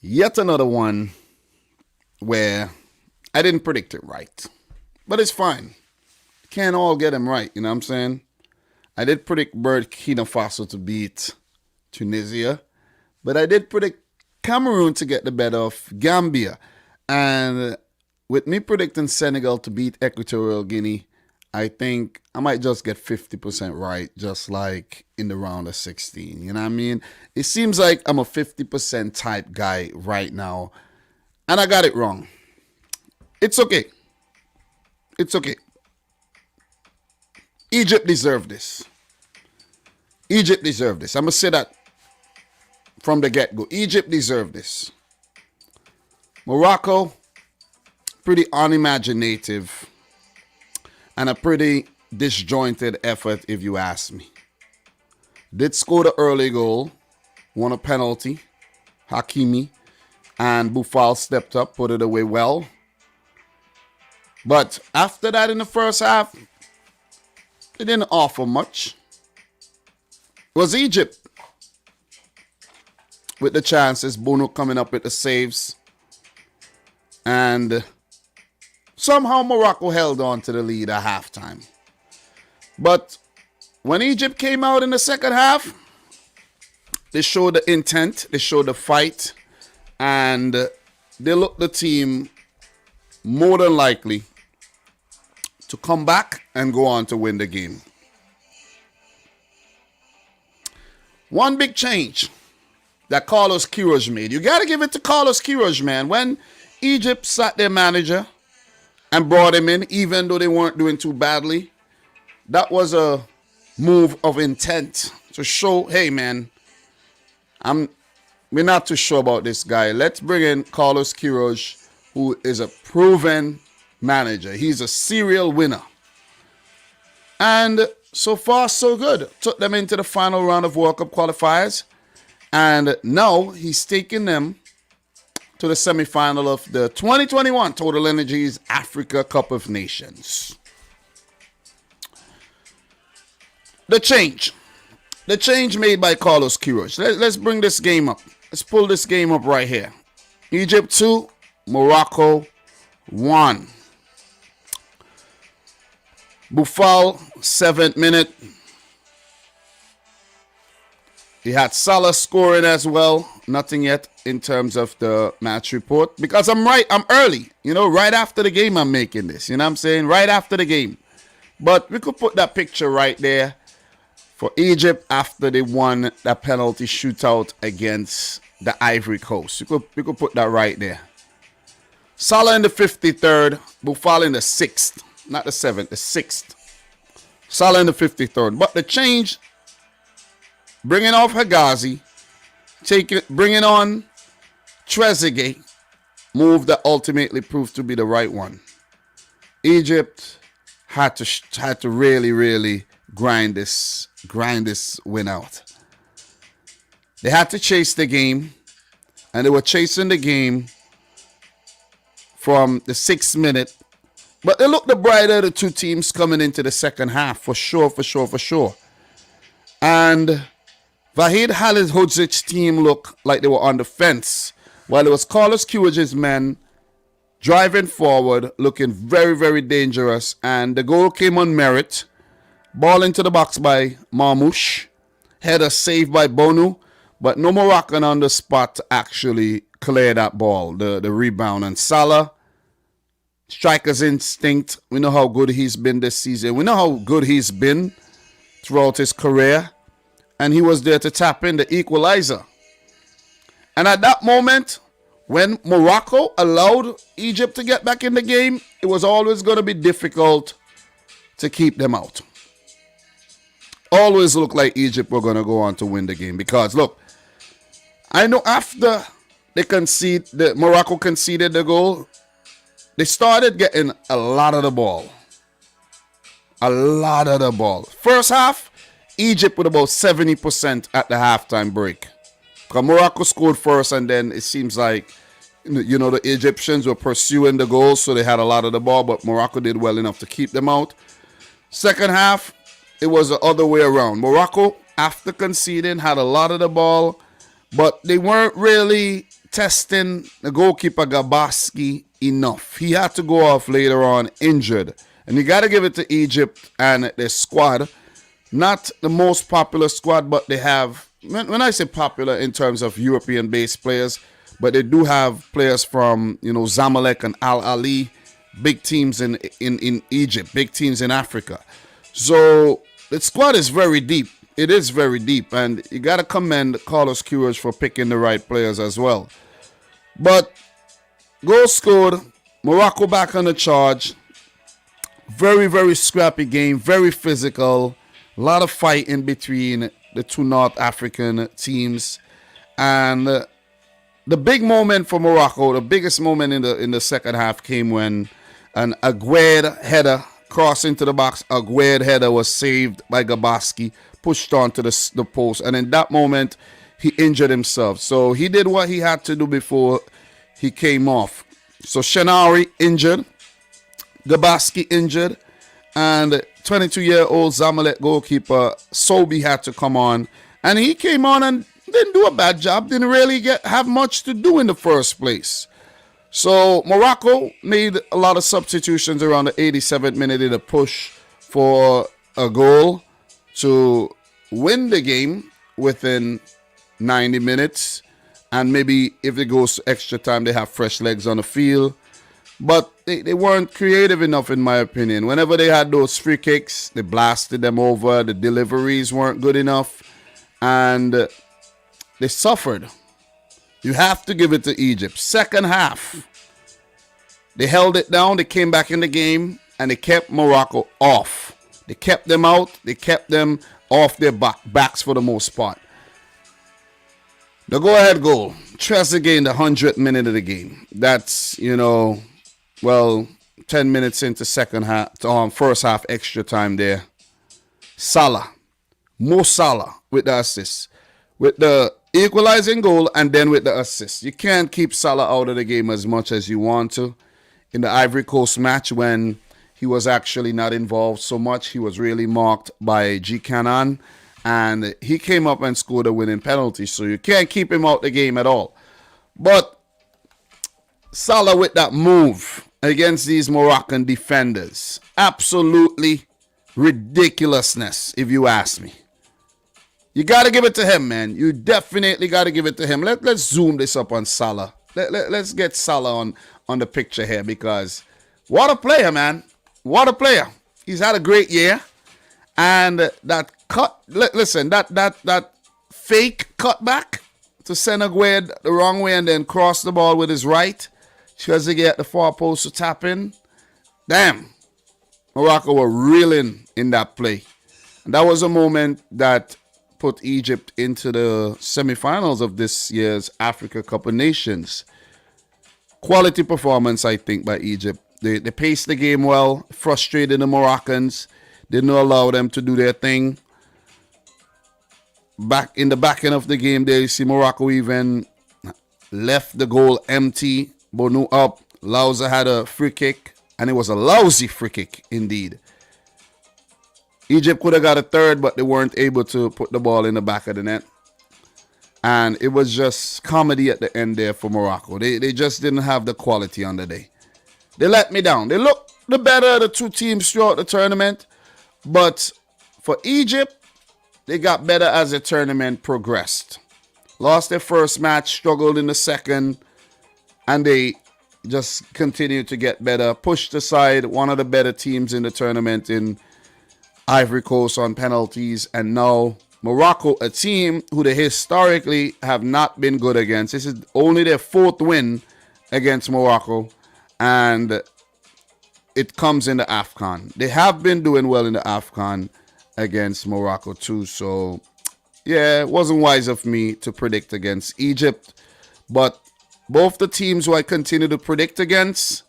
Yet another one where I didn't predict it right. But it's fine. Can't all get them right, you know what I'm saying? I did predict Burkina Faso to beat Tunisia, but I did predict Cameroon to get the better of Gambia. And with me predicting Senegal to beat Equatorial Guinea, I think I might just get 50% right, just like in the round of 16. You know what I mean? It seems like I'm a 50% type guy right now, and I got it wrong. It's okay. It's okay. Egypt deserved this. Egypt deserved this. I'm going to say that from the get-go. Egypt deserved this. Morocco, pretty unimaginative and a pretty disjointed effort, if you ask me. Did score the early goal, won a penalty. Hakimi and Boufal stepped up, put it away well. But after that, in the first half, it didn't offer much. It was Egypt with the chances. Bono coming up with the saves. And somehow Morocco held on to the lead at halftime. But when Egypt came out in the second half, they showed the intent, they showed the fight, and they looked the team more than likely to come back and go on to win the game. One big change that Carlos Queiroz made. You got to give it to Carlos Queiroz, man. When Egypt sat their manager and brought him in, even though they weren't doing too badly, that was a move of intent to show, hey, man, we're not too sure about this guy. Let's bring in Carlos Queiroz, who is a proven manager. He's a serial winner. And so far, so good. Took them into the final round of World Cup qualifiers. And now he's taking them to the semifinal of the 2021 Total Energies Africa Cup of Nations. The change made by Carlos Queiroz. Let's bring this game up. Let's pull this game up right here. Egypt 2, Morocco 1. Boufal, 7th minute. He had Salah scoring as well. Nothing yet in terms of the match report. Because I'm early. You know, right after the game I'm making this. You know what I'm saying? Right after the game. But we could put that picture right there for Egypt after they won that penalty shootout against the Ivory Coast. We could put that right there. Salah in the 53rd. Boufal in the 6th. Not the 7th, the 6th. Salah in the 53rd. But the change, bringing off Hegazi, bringing on Trezeguet, move that ultimately proved to be the right one. Egypt had to really, really grind this win out. They had to chase the game, and they were chasing the game from the 6th minute. But they looked the brighter of the two teams coming into the second half, for sure. And Vahid Halilhodžic's team looked like they were on the fence, while it was Carlos Queiroz's men driving forward, looking very, very dangerous. And the goal came on merit. Ball into the box by Marmoush. Header saved by Bonu, but no Moroccan on the spot to actually clear that ball, the rebound. And Salah, striker's instinct. We know how good he's been this season. We know how good he's been throughout his career. And he was there to tap in the equalizer. And at that moment, when Morocco allowed Egypt to get back in the game, it was always going to be difficult to keep them out. Always looked like Egypt were going to go on to win the game. Because, look, I know after Morocco conceded the goal, they started getting a lot of the ball. First half, Egypt with about 70% at the halftime break. Because Morocco scored first, and then it seems like, the Egyptians were pursuing the goal, so they had a lot of the ball, but Morocco did well enough to keep them out. Second half, it was the other way around. Morocco, after conceding, had a lot of the ball, but they weren't really testing the goalkeeper Gabaski enough. He had to go off later on injured. And you got to give it to Egypt and their squad. Not the most popular squad, but they have, when I say popular in terms of European-based players, but they do have players from, Zamalek and Al Ali, big teams in Egypt, big teams in Africa. So the squad is very deep. It is very deep, and you got to commend Carlos Queiroz for picking the right players as well. But goal scored, Morocco back on the charge. Very, very scrappy game, very physical. A lot of fighting between the two North African teams. And the big moment for Morocco, the biggest moment in the second half came when an Aguerd header crossed into the box. Aguerd header was saved by Gabaski, pushed onto the post, and in that moment he injured himself. So he did what he had to do before he came off. So Shenari injured, Gabaski injured, and 22-year-old Zamalek goalkeeper Sobi had to come on, and he came on and didn't do a bad job, didn't really have much to do in the first place. So Morocco made a lot of substitutions around the 87th minute in a push for a goal to win the game within 90 minutes. And maybe if it goes to extra time, they have fresh legs on the field. But they weren't creative enough, in my opinion. Whenever they had those free kicks, they blasted them over. The deliveries weren't good enough. And they suffered. You have to give it to Egypt. Second half, they held it down. They came back in the game, and they kept Morocco off. They kept them out. They kept them off their backs for the most part. The go-ahead goal. Trezeguet in the 100th minute of the game. That's, 10 minutes into first half extra time there. Salah. Mo Salah with the assist. With the equalizing goal and then with the assist. You can't keep Salah out of the game as much as you want to. In the Ivory Coast match when he was actually not involved so much, he was really marked by G. Canan, and he came up and scored a winning penalty, so you can't keep him out the game at all. But Salah with that move against these Moroccan defenders, absolutely ridiculousness, if you ask me. You got to give it to him, man. You definitely got to give it to him. Let's zoom this up on Salah. Let's get Salah on the picture here, because what a player, man. What a player. He's had a great year. And that cut, listen, that fake cutback to send Aguerd the wrong way and then cross the ball with his right. Trezeguet at the far post to tap in. Damn. Morocco were reeling in that play. And that was a moment that put Egypt into the semifinals of this year's Africa Cup of Nations. Quality performance, I think, by Egypt. They paced the game well, frustrated the Moroccans, didn't allow them to do their thing. Back in the back end of the game, there you see Morocco even left the goal empty. Bonu up, Lauza had a free kick, and it was a lousy free kick indeed. Egypt could have got a third, but they weren't able to put the ball in the back of the net. And it was just comedy at the end there for Morocco. They just didn't have the quality on the day. They let me down. They looked the better of the two teams throughout the tournament. But for Egypt, they got better as the tournament progressed. Lost their first match, struggled in the second, and they just continued to get better. Pushed aside one of the better teams in the tournament in Ivory Coast on penalties, and now Morocco, a team who they historically have not been good against. This is only their fourth win against Morocco, and it comes in the AFCON. They have been doing well in the AFCON against Morocco too, so yeah, it wasn't wise of me to predict against Egypt, but both the teams who I continue to predict against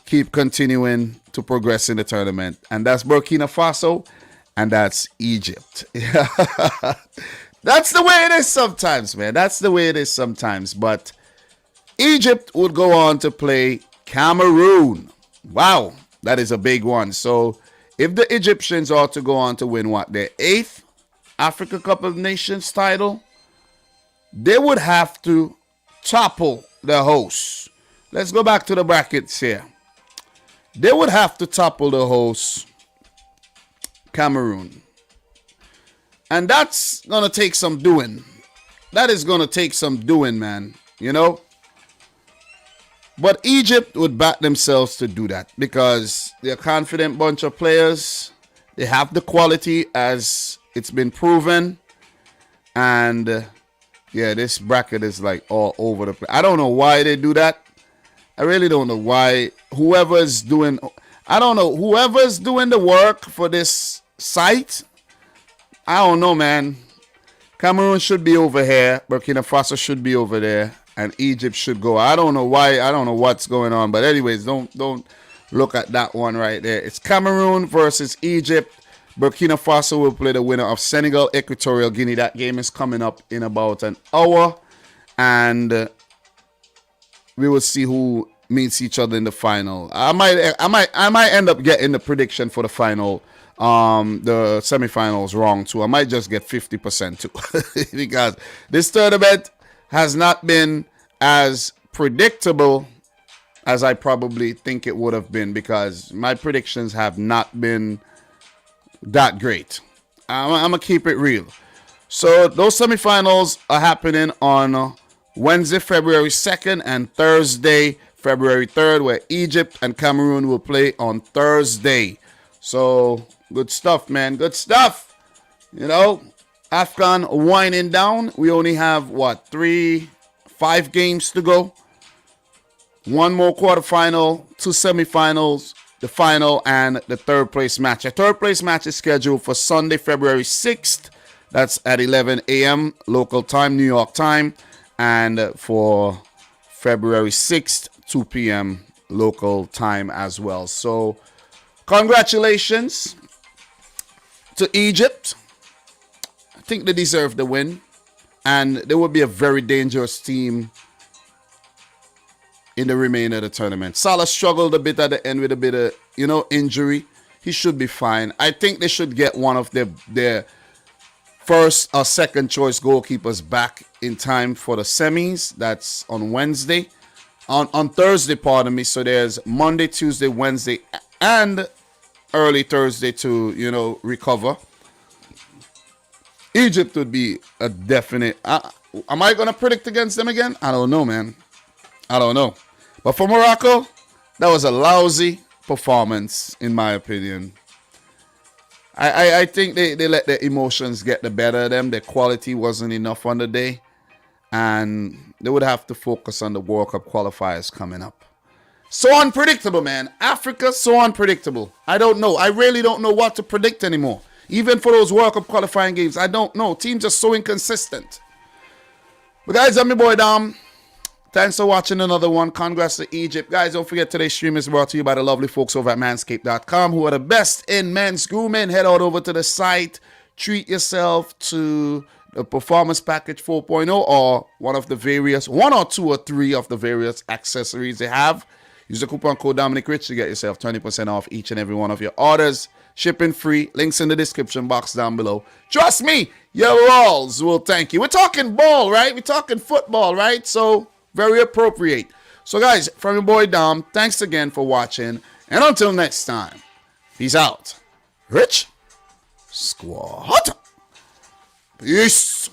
keep continuing to progress in the tournament. And that's Burkina Faso, and that's Egypt. That's the way it is sometimes, man. That's the way it is sometimes. But Egypt would go on to play Cameroon. Wow, that is a big one. So if the Egyptians are to go on to win their 8th Africa Cup of Nations title, they would have to topple the hosts. Let's go back to the brackets here. They would have to topple the host, Cameroon. And that's going to take some doing. That is going to take some doing, man. You know? But Egypt would back themselves to do that because they're a confident bunch of players. They have the quality as it's been proven. And yeah, this bracket is like all over the place. I don't know why they do that. I really don't know why. Whoever's doing the work for this site, I don't know, man. Cameroon should be over here. Burkina Faso should be over there. And Egypt should go. I don't know why. I don't know what's going on. But anyways, don't look at that one right there. It's Cameroon versus Egypt. Burkina Faso will play the winner of Senegal, Equatorial Guinea. That game is coming up in about an hour. And we will see who meets each other in the final. I might end up getting the prediction for the final, the semifinals wrong too. I might just get 50% too. Because this tournament has not been as predictable as I probably think it would have been because my predictions have not been that great. I'm going to keep it real. So those semifinals are happening on Wednesday, February 2nd and Thursday, February 3rd, where Egypt and Cameroon will play on Thursday. So good stuff, man. Good stuff. You know, AFCON winding down. We only have, 5 games to go. One more quarterfinal, 2 semifinals, the final, and the third place match. A third place match is scheduled for Sunday, February 6th. That's at 11 a.m. local time, New York time. And for February 6th, 2 p.m. local time as well. So congratulations to Egypt. I think they deserve the win. And they will be a very dangerous team in the remainder of the tournament. Salah struggled a bit at the end with a bit of, injury. He should be fine. I think they should get one of their first or second choice goalkeepers back in time for the semis. That's on Wednesday. On Thursday, pardon me. So there's Monday, Tuesday, Wednesday, and early Thursday to, recover. Egypt would be a definite. Am I going to predict against them again? I don't know, man. I don't know. But for Morocco, that was a lousy performance, in my opinion. I think they let their emotions get the better of them. Their quality wasn't enough on the day. And they would have to focus on the World Cup qualifiers coming up. So unpredictable, man. Africa, so unpredictable. I don't know. I really don't know what to predict anymore. Even for those World Cup qualifying games, I don't know. Teams are so inconsistent. But guys, I'm your boy Dom. Thanks for watching another one. Congrats to Egypt. Guys, don't forget today's stream is brought to you by the lovely folks over at manscaped.com who are the best in men's grooming. Head on over to the site. Treat yourself to the Performance Package 4.0 or one or two or three of the various accessories they have. Use the coupon code Dominic Rich to get yourself 20% off each and every one of your orders. Shipping free. Links in the description box down below. Trust me, your walls will thank you. We're talking ball, right? We're talking football, right? So, very appropriate. So, guys, from your boy Dom, thanks again for watching. And until next time, peace out. Rich Squad. Peace.